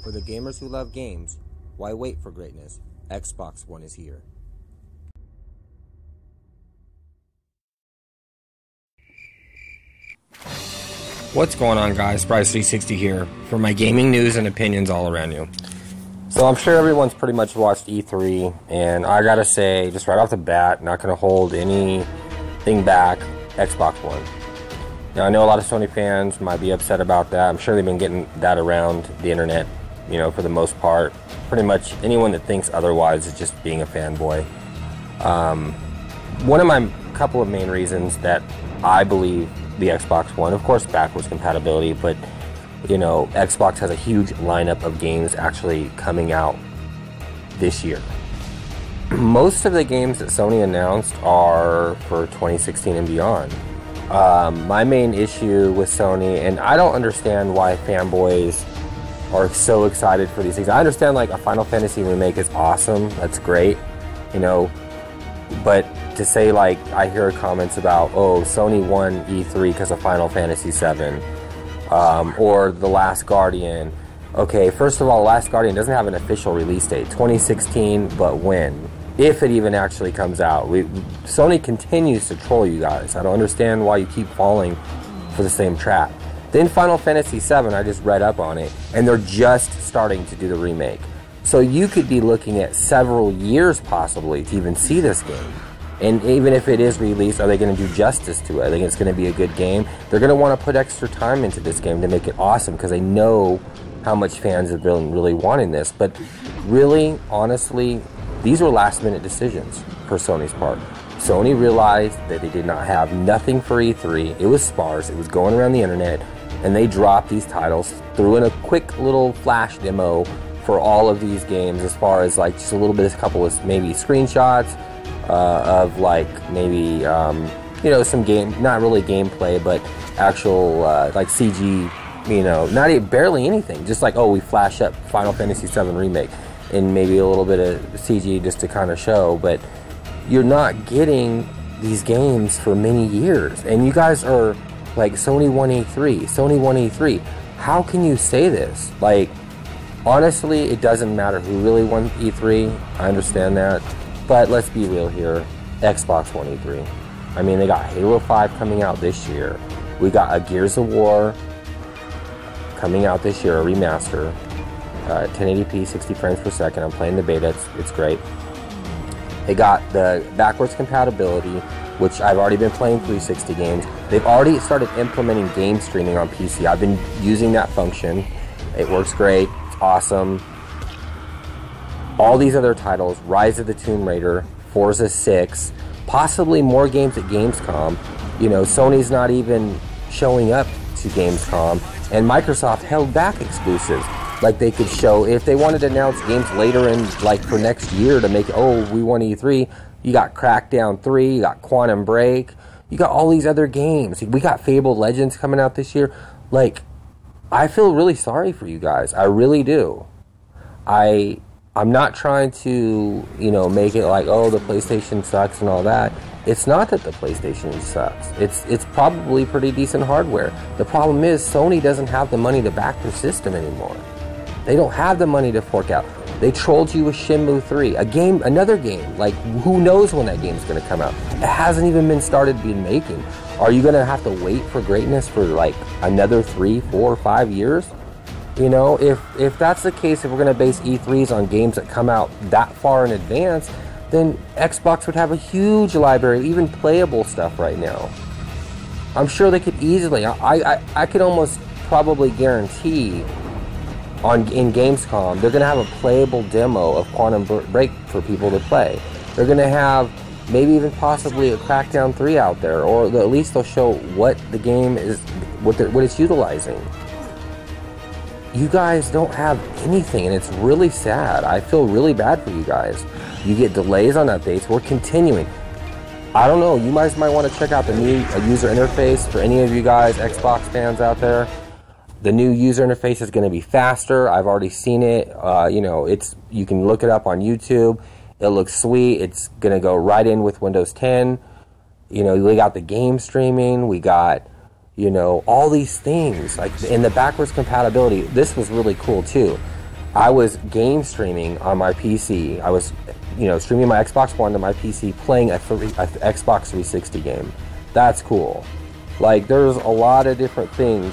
For the gamers who love games, why wait for greatness? Xbox One is here. What's going on, guys? Bryce360 here for my gaming news and opinions all around you. So I'm sure everyone's pretty much watched E3, and I gotta say, just right off the bat, not gonna hold anything back, Xbox One. Now I know a lot of Sony fans might be upset about that. I'm sure they've been getting that around the internet, you know, for the most part. Pretty much anyone that thinks otherwise is just being a fanboy. One of my couple of main reasons that I believe the Xbox One, of course backwards compatibility, but you know, Xbox has a huge lineup of games actually coming out this year. Most of the games that Sony announced are for 2016 and beyond. My main issue with Sony, and I don't understand why fanboys are so excited for these things. I understand like a Final Fantasy remake is awesome, that's great, you know, but to say like, I hear comments about, oh, Sony won E3 because of Final Fantasy VII, or The Last Guardian. Okay, first of all, Last Guardian doesn't have an official release date, 2016, but when? If it even actually comes out. Sony continues to troll you guys. I don't understand why you keep falling for the same trap. Then Final Fantasy VII, I just read up on it, and they're just starting to do the remake. So you could be looking at several years possibly to even see this game. And even if it is released, are they going to do justice to it? I think it's going to be a good game. They're going to want to put extra time into this game to make it awesome because they know how much fans have been really wanting this. But really, honestly, these were last-minute decisions for Sony's part. Sony realized that they did not have nothing for E3. It was sparse. It was going around the internet. And they dropped these titles, threw in a quick little flash demo for all of these games as far as like just a little bit, a couple of maybe screenshots of like maybe, you know, some game, not really gameplay, but actual like CG, you know, not even, barely anything. Just like, oh, we flash up Final Fantasy VII Remake. And maybe a little bit of CG just to kind of show, but you're not getting these games for many years. And you guys are like, Sony won E3, Sony won E3. How can you say this? Like, honestly, it doesn't matter who really won E3. I understand that. But let's be real here. Xbox won E3. I mean, they got Halo 5 coming out this year. We got a Gears of War coming out this year, a remaster. 1080p, 60 frames per second. I'm playing the beta, it's great. They got the backwards compatibility, which I've already been playing 360 games. They've already started implementing game streaming on PC. I've been using that function. It works great, it's awesome. All these other titles, Rise of the Tomb Raider, Forza 6, possibly more games at Gamescom. You know, Sony's not even showing up to Gamescom, and Microsoft held back exclusives. Like they could show, if they wanted to announce games later in, like for next year to make, oh, we won E3, you got Crackdown 3, you got Quantum Break, you got all these other games. We got Fabled Legends coming out this year. Like, I feel really sorry for you guys. I really do. I'm not trying to, you know, make it like, oh, the PlayStation sucks and all that. It's not that the PlayStation sucks. It's probably pretty decent hardware. The problem is Sony doesn't have the money to back their system anymore. They don't have the money to fork out. They trolled you with Shenmue 3, another game. Like, who knows when that game's going to come out? It hasn't even been started being making. Are you going to have to wait for greatness for like another 3, 4, 5 years? You know, if that's the case, if we're going to base E3s on games that come out that far in advance, then Xbox would have a huge library, even playable stuff right now. I'm sure they could easily, I could almost probably guarantee in Gamescom, they're going to have a playable demo of Quantum Break for people to play. They're going to have maybe even possibly a Crackdown 3 out there, or at least they'll show what the game is, what it's utilizing. You guys don't have anything, and it's really sad. I feel really bad for you guys. You get delays on updates. We're continuing. I don't know. You guys might want to check out the new user interface for any of you guys, Xbox fans out there. The new user interface is going to be faster. I've already seen it. You know, you can look it up on YouTube. It looks sweet. It's going to go right in with Windows 10. You know, we got the game streaming. We got, you know, all these things. Like in the backwards compatibility, this was really cool too. I was game streaming on my PC. I was, streaming my Xbox One to my PC, playing a Xbox 360 game. That's cool. Like, there's a lot of different things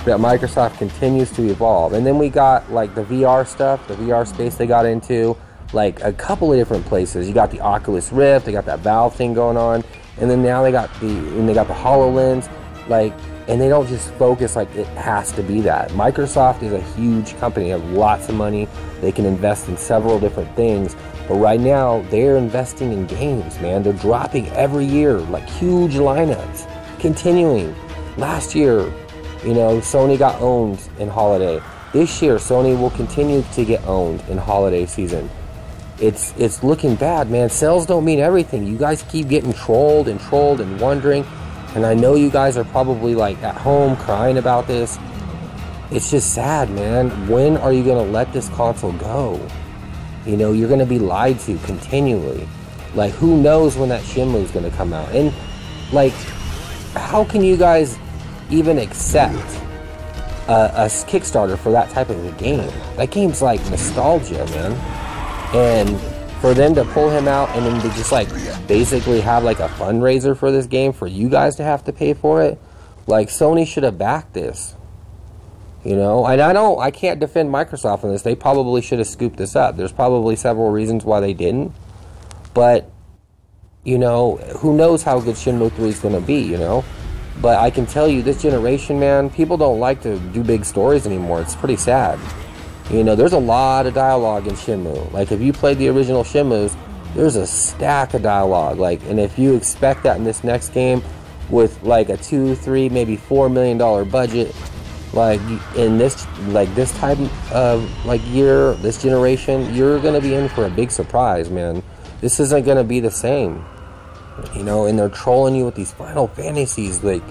that Microsoft continues to evolve. And then we got, like, the VR stuff, the VR space they got into, like, a couple of different places. You got the Oculus Rift, they got that Valve thing going on, and then now they got the HoloLens, like, and they don't just focus like it has to be that. Microsoft is a huge company, they have lots of money, they can invest in several different things, but right now they're investing in games, man. They're dropping every year, like huge lineups, continuing. Last year, Sony got owned in holiday. This year, Sony will continue to get owned in holiday season. It's looking bad, man. Sales don't mean everything. You guys keep getting trolled and wondering. And I know you guys are probably like at home crying about this. It's just sad, man. When are you going to let this console go? You're going to be lied to continually. Like, who knows when that Shenmue is going to come out? And, like, how can you guys even accept a Kickstarter for that type of a game? That game's like nostalgia, man. And for them to pull him out and then to just like basically have like a fundraiser for this game for you guys to have to pay for it, like, Sony should have backed this, and I can't defend Microsoft on this. They probably should have scooped this up. There's probably several reasons why they didn't, but who knows how good Shenmue 3 is going to be, but I can tell you, this generation, man, people don't like to do big stories anymore. It's pretty sad. There's a lot of dialogue in Shenmue. Like, if you played the original Shenmues, there's a stack of dialogue. Like, and if you expect that in this next game with like a $2, $3, maybe $4 million budget, like in this type of like year, this generation, you're gonna be in for a big surprise, man. This isn't gonna be the same. And they're trolling you with these Final Fantasies. Like,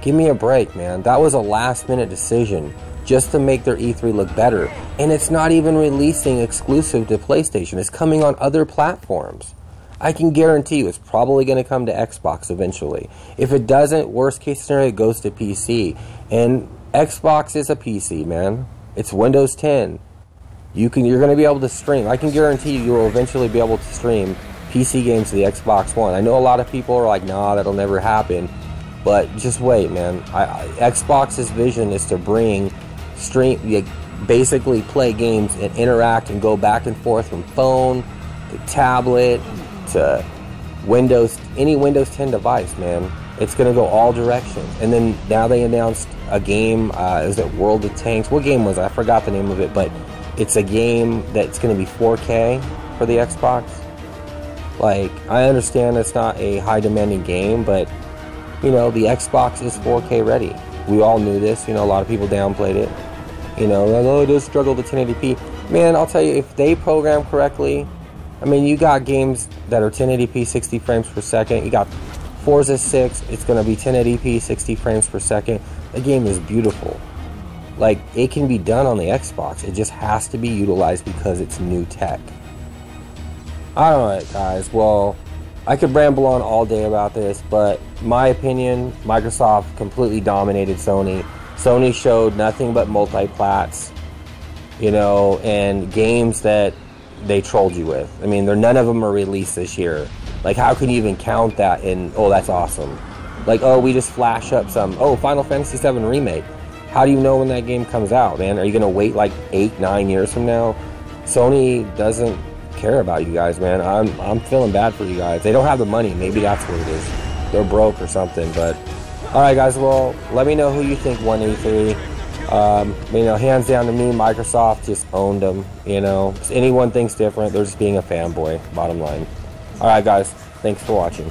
give me a break, man. That was a last-minute decision just to make their E3 look better. And it's not even releasing exclusive to PlayStation. It's coming on other platforms. I can guarantee you it's probably going to come to Xbox eventually. If it doesn't, worst case scenario, it goes to PC. And Xbox is a PC, man. It's Windows 10. You're going to be able to stream. I can guarantee you will eventually be able to stream PC games to the Xbox One. I know a lot of people are like, nah, that'll never happen. But just wait, man. Xbox's vision is to basically play games and interact and go back and forth from phone to tablet to Windows, any Windows 10 device, man. It's going to go all directions. And then now they announced a game, is it World of Tanks? What game was it? I forgot the name of it, but it's a game that's going to be 4K for the Xbox. Like, I understand it's not a high demanding game, but the Xbox is 4K ready. We all knew this, a lot of people downplayed it. Like, oh, it does struggle to 1080p. Man, I'll tell you, if they program correctly, I mean, you got games that are 1080p 60 frames per second. You got Forza 6, it's going to be 1080p 60 frames per second. The game is beautiful. Like, it can be done on the Xbox. It just has to be utilized because it's new tech. Alright, guys, well, I could ramble on all day about this, but my opinion, Microsoft completely dominated Sony. Sony showed nothing but multi-plats, and games that they trolled you with. I mean, none of them are released this year. Like, how can you even count that in, oh, that's awesome. Like, oh, we just flash up some, oh, Final Fantasy VII Remake. How do you know when that game comes out, man? Are you going to wait like 8-9 years from now? Sony doesn't care about you guys, man. I'm feeling bad for you guys. They don't have the money. Maybe that's what it is. They're broke or something. But alright, guys, well, let me know who you think won E3. Hands down to me, Microsoft just owned them. If anyone thinks different, they're just being a fanboy, bottom line. Alright, guys, thanks for watching.